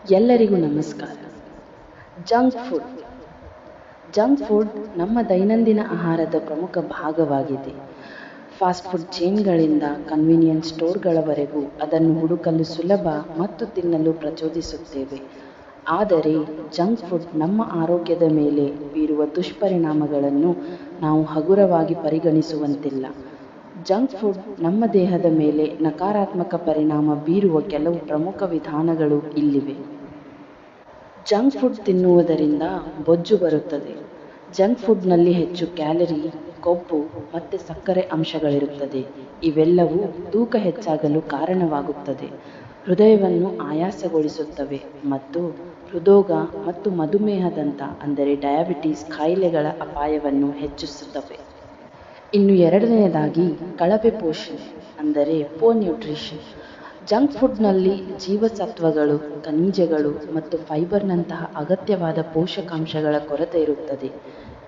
ಎಲ್ಲರಿಗೂ ನಮಸ್ಕಾರ. Junk food ನಮ್ಮ ದೈನಂದಿನ ಆಹಾರದ ಪ್ರಮುಖ ಭಾಗವಾಗಿದೆ. ಫಾಸ್ಟ್ ಫುಡ್ ಚೇನ್ಗಳಿಂದ ಕನ್ವೀನಿಯನ್ಸ್ ಸ್ಟೋರ್ಗಳವರೆಗೂ ಅದನ್ನು ಹುಡುಕಲು ಸುಲಭ ಮತ್ತು ತಿನ್ನಲು ಪ್ರಚೋದಿಸುತ್ತೇವೆ. ಆದರೆ ಜಂಕ್ ಫುಡ್ ನಮ್ಮ ಆರೋಗ್ಯದ ಮೇಲೆ ಬೀರುವ ದುಷ್ಪರಿಣಾಮಗಳನ್ನು ನಾವು ಹಗುರವಾಗಿ ಪರಿಗಣಿಸುವಂತಿಲ್ಲ. ಜಂಕ್ ಫುಡ್ ನಮ್ಮ ದೇಹದ ಮೇಲೆ ನಕಾರಾತ್ಮಕ ಪರಿಣಾಮ ಬೀರುವ ಕೆಲವು ಪ್ರಮುಖ ವಿಧಾನಗಳು ಇಲ್ಲಿವೆ. ಜಂಕ್ ಫುಡ್ ತಿನ್ನುವುದರಿಂದ ಬೊಜ್ಜು ಬರುತ್ತದೆ. ಜಂಕ್ ಫುಡ್ನಲ್ಲಿ ಹೆಚ್ಚು ಕ್ಯಾಲರಿ, ಕೊಬ್ಬು ಮತ್ತು ಸಕ್ಕರೆ ಅಂಶಗಳಿರುತ್ತದೆ. ಇವೆಲ್ಲವೂ ತೂಕ ಹೆಚ್ಚಾಗಲು ಕಾರಣವಾಗುತ್ತದೆ, ಹೃದಯವನ್ನು ಆಯಾಸಗೊಳಿಸುತ್ತವೆ ಮತ್ತು ಹೃದ್ರೋಗ ಮತ್ತು ಮಧುಮೇಹದಂಥ ಅಂದರೆ ಡಯಾಬಿಟಿಸ್ ಕಾಯಿಲೆಗಳ ಅಪಾಯವನ್ನು ಹೆಚ್ಚಿಸುತ್ತವೆ. ಇನ್ನು ಎರಡನೆಯದಾಗಿ ಕಳಪೆ ಪೋಷಣೆ ಅಂದರೆ ಪೋರ್ ನ್ಯೂಟ್ರಿಷನ್. ಜಂಕ್ ಫುಡ್ನಲ್ಲಿ ಜೀವಸತ್ವಗಳು, ಖನಿಜಗಳು ಮತ್ತು ಫೈಬರ್ನಂತಹ ಅಗತ್ಯವಾದ ಪೋಷಕಾಂಶಗಳ ಕೊರತೆ ಇರುತ್ತದೆ.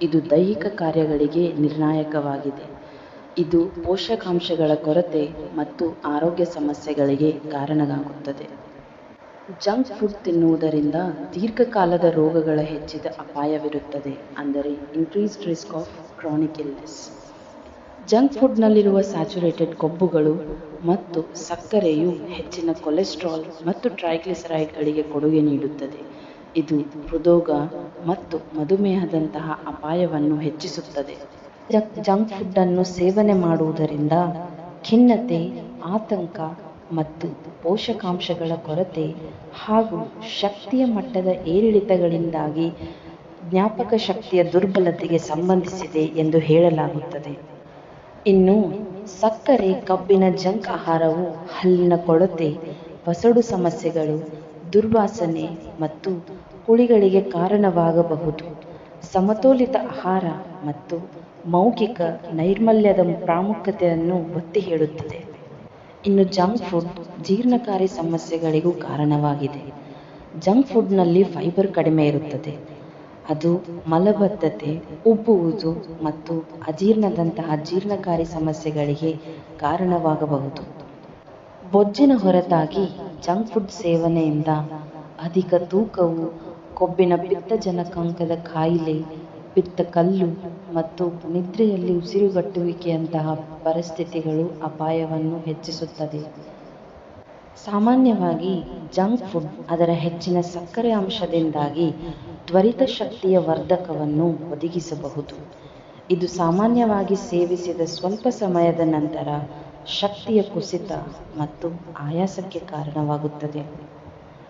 ಇದು ದೈಹಿಕ ಕಾರ್ಯಗಳಿಗೆ ನಿರ್ಣಾಯಕವಾಗಿದೆ. ಇದು ಪೋಷಕಾಂಶಗಳ ಕೊರತೆ ಮತ್ತು ಆರೋಗ್ಯ ಸಮಸ್ಯೆಗಳಿಗೆ ಕಾರಣವಾಗುತ್ತದೆ. ಜಂಕ್ ಫುಡ್ ತಿನ್ನುವುದರಿಂದ ದೀರ್ಘಕಾಲದ ರೋಗಗಳ ಹೆಚ್ಚಿದ ಅಪಾಯವಿರುತ್ತದೆ, ಅಂದರೆ increased risk of chronic illness. Junk ಫುಡ್ನಲ್ಲಿರುವ ಸ್ಯಾಚುರೇಟೆಡ್ ಕೊಬ್ಬುಗಳು ಮತ್ತು ಸಕ್ಕರೆಯು ಹೆಚ್ಚಿನ ಕೊಲೆಸ್ಟ್ರಾಲ್ ಮತ್ತು ಟ್ರೈಗ್ಲಿಸರೈಡ್ಗಳಿಗೆ ಕೊಡುಗೆ ನೀಡುತ್ತದೆ. ಇದು ಹೃದ್ರೋಗ ಮತ್ತು ಮಧುಮೇಹದಂತಹ ಅಪಾಯವನ್ನು ಹೆಚ್ಚಿಸುತ್ತದೆ. ಜಂಕ್ ಫುಡ್ಡನ್ನು ಸೇವನೆ ಮಾಡುವುದರಿಂದ ಖಿನ್ನತೆ, ಆತಂಕ ಮತ್ತು ಪೋಷಕಾಂಶಗಳ ಕೊರತೆ ಹಾಗೂ ಶಕ್ತಿಯ ಮಟ್ಟದ ಏರಿಳಿತಗಳಿಂದಾಗಿ ಜ್ಞಾಪಕ ಶಕ್ತಿಯ ದುರ್ಬಲತೆಗೆ ಸಂಬಂಧಿಸಿದೆ ಎಂದು ಹೇಳಲಾಗುತ್ತದೆ. ಇನ್ನು ಸಕ್ಕರೆ ಕಬ್ಬಿನ ಜಂಕ್ ಆಹಾರವು ಹಲ್ಲಿನ ಕೊಳೆತ, ವಸಡು ಸಮಸ್ಯೆಗಳು, ದುರ್ವಾಸನೆ ಮತ್ತು ಕುಳಿಗಳಿಗೆ ಕಾರಣವಾಗಬಹುದು. ಸಮತೋಲಿತ ಆಹಾರ ಮತ್ತು ಮೌಖಿಕ ನೈರ್ಮಲ್ಯದ ಪ್ರಾಮುಖ್ಯತೆಯನ್ನು ಒತ್ತಿ ಹೇಳುತ್ತದೆ. ಇನ್ನು ಜಂಕ್ ಫುಡ್ ಜೀರ್ಣಕಾರಿ ಸಮಸ್ಯೆಗಳಿಗೂ ಕಾರಣವಾಗಿದೆ. ಜಂಕ್ ಫುಡ್ನಲ್ಲಿ ಫೈಬರ್ ಕಡಿಮೆ ಇರುತ್ತದೆ. ಅದು ಮಲಬದ್ಧತೆ, ಉಬ್ಬುವುದು ಮತ್ತು ಅಜೀರ್ಣದಂತಹ ಜೀರ್ಣಕಾರಿ ಸಮಸ್ಯೆಗಳಿಗೆ ಕಾರಣವಾಗಬಹುದು. ಬೊಜ್ಜಿನ ಹೊರತಾಗಿ ಜಂಕ್ ಫುಡ್ ಸೇವನೆಯಿಂದ ಅಧಿಕ ತೂಕವು ಕೊಬ್ಬಿನ ಪಿತ್ತಜನಕಾಂಗದ ಕಾಯಿಲೆ, ಪಿತ್ತಕಲ್ಲು ಮತ್ತು ನಿದ್ರೆಯಲ್ಲಿ ಉಸಿರುಗಟ್ಟುವಿಕೆಯಂತಹ ಪರಿಸ್ಥಿತಿಗಳು ಅಪಾಯವನ್ನು ಹೆಚ್ಚಿಸುತ್ತದೆ. ಸಾಮಾನ್ಯವಾಗಿ ಜಂಕ್ ಫುಡ್ ಅದರ ಹೆಚ್ಚಿನ ಸಕ್ಕರೆ ಅಂಶದಿಂದಾಗಿ ತ್ವರಿತ ಶಕ್ತಿಯ ವರ್ಧಕವನ್ನು ಒದಗಿಸಬಹುದು. ಇದು ಸಾಮಾನ್ಯವಾಗಿ ಸೇವಿಸಿದ ಸ್ವಲ್ಪ ಸಮಯದ ನಂತರ ಶಕ್ತಿಯ ಕುಸಿತ ಮತ್ತು ಆಯಾಸಕ್ಕೆ ಕಾರಣವಾಗುತ್ತದೆ.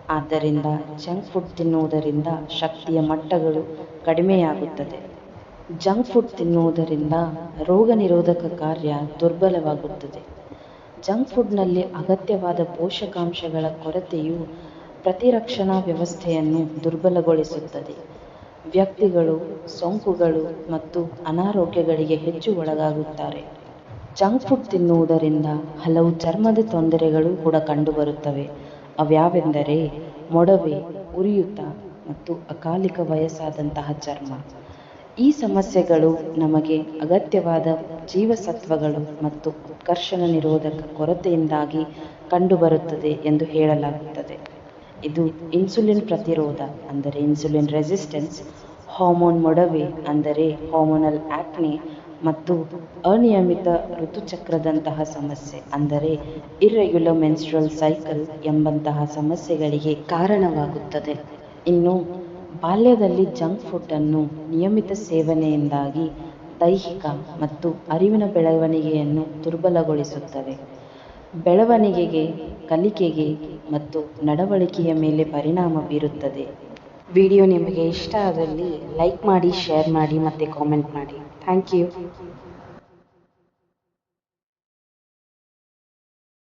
ಆದ್ದರಿಂದ ಜಂಕ್ ಫುಡ್ ತಿನ್ನುವುದರಿಂದ ಶಕ್ತಿಯ ಮಟ್ಟಗಳು ಕಡಿಮೆಯಾಗುತ್ತದೆ. ಜಂಕ್ ಫುಡ್ ತಿನ್ನುವುದರಿಂದ ರೋಗ ನಿರೋಧಕ ಕಾರ್ಯ ದುರ್ಬಲವಾಗುತ್ತದೆ. ಜಂಕ್ ಫುಡ್ನಲ್ಲಿ ಅಗತ್ಯವಾದ ಪೋಷಕಾಂಶಗಳ ಕೊರತೆಯು ಪ್ರತಿರಕ್ಷಣಾ ವ್ಯವಸ್ಥೆಯನ್ನು ದುರ್ಬಲಗೊಳಿಸುತ್ತದೆ. ವ್ಯಕ್ತಿಗಳು ಸೋಂಕುಗಳು ಮತ್ತು ಅನಾರೋಗ್ಯಗಳಿಗೆ ಹೆಚ್ಚು ಒಳಗಾಗುತ್ತಾರೆ. ಜಂಕ್ ಫುಡ್ ತಿನ್ನುವುದರಿಂದ ಹಲವು ಚರ್ಮದ ತೊಂದರೆಗಳು ಕೂಡ ಕಂಡುಬರುತ್ತವೆ. ಅವ್ಯಾವೆಂದರೆ ಮೊಡವೆ, ಉರಿಯೂತ ಮತ್ತು ಅಕಾಲಿಕ ವಯಸ್ಸಾದಂತಹ ಚರ್ಮ. ಈ ಸಮಸ್ಯೆಗಳು ನಮಗೆ ಅಗತ್ಯವಾದ ಜೀವಸತ್ವಗಳು ಮತ್ತು ಉತ್ಕರ್ಷಣ ನಿರೋಧಕ ಕೊರತೆಯಿಂದಾಗಿ ಕಂಡುಬರುತ್ತದೆ ಎಂದು ಹೇಳಲಾಗುತ್ತದೆ. ಇದು ಇನ್ಸುಲಿನ್ ಪ್ರತಿರೋಧ ಅಂದರೆ ಇನ್ಸುಲಿನ್ ರೆಸಿಸ್ಟೆನ್ಸ್, ಹಾರ್ಮೋನ್ ಮೊಡವೆ ಅಂದರೆ ಹಾರ್ಮೋನಲ್ ಆಕ್ನೆ ಮತ್ತು ಅನಿಯಮಿತ ಋತುಚಕ್ರದಂತಹ ಸಮಸ್ಯೆ ಅಂದರೆ ಇರ್ರೆಗ್ಯುಲರ್ ಮೆನ್ಸ್ಟ್ರುಯಲ್ ಸೈಕಲ್ ಎಂಬಂತಹ ಸಮಸ್ಯೆಗಳಿಗೆ ಕಾರಣವಾಗುತ್ತದೆ. ಇನ್ನು ಬಾಲ್ಯದಲ್ಲಿ ಜಂಕ್ ಫುಡ್ಡನ್ನು ನಿಯಮಿತ ಸೇವನೆಯಿಂದಾಗಿ ದೈಹಿಕ ಮತ್ತು ಅರಿವಿನ ಬೆಳವಣಿಗೆಯನ್ನು ದುರ್ಬಲಗೊಳಿಸುತ್ತವೆ. ಬೆಳವಣಿಗೆಗೆ, ಕಲಿಕೆಗೆ ಮತ್ತು ನಡವಳಿಕೆಯ ಮೇಲೆ ಪರಿಣಾಮ ಬೀರುತ್ತದೆ. ವಿಡಿಯೋ ನಿಮಗೆ ಇಷ್ಟ ಆದಲ್ಲಿ ಲೈಕ್ ಮಾಡಿ, ಶೇರ್ ಮಾಡಿ ಮತ್ತು ಕಾಮೆಂಟ್ ಮಾಡಿ. Thank you.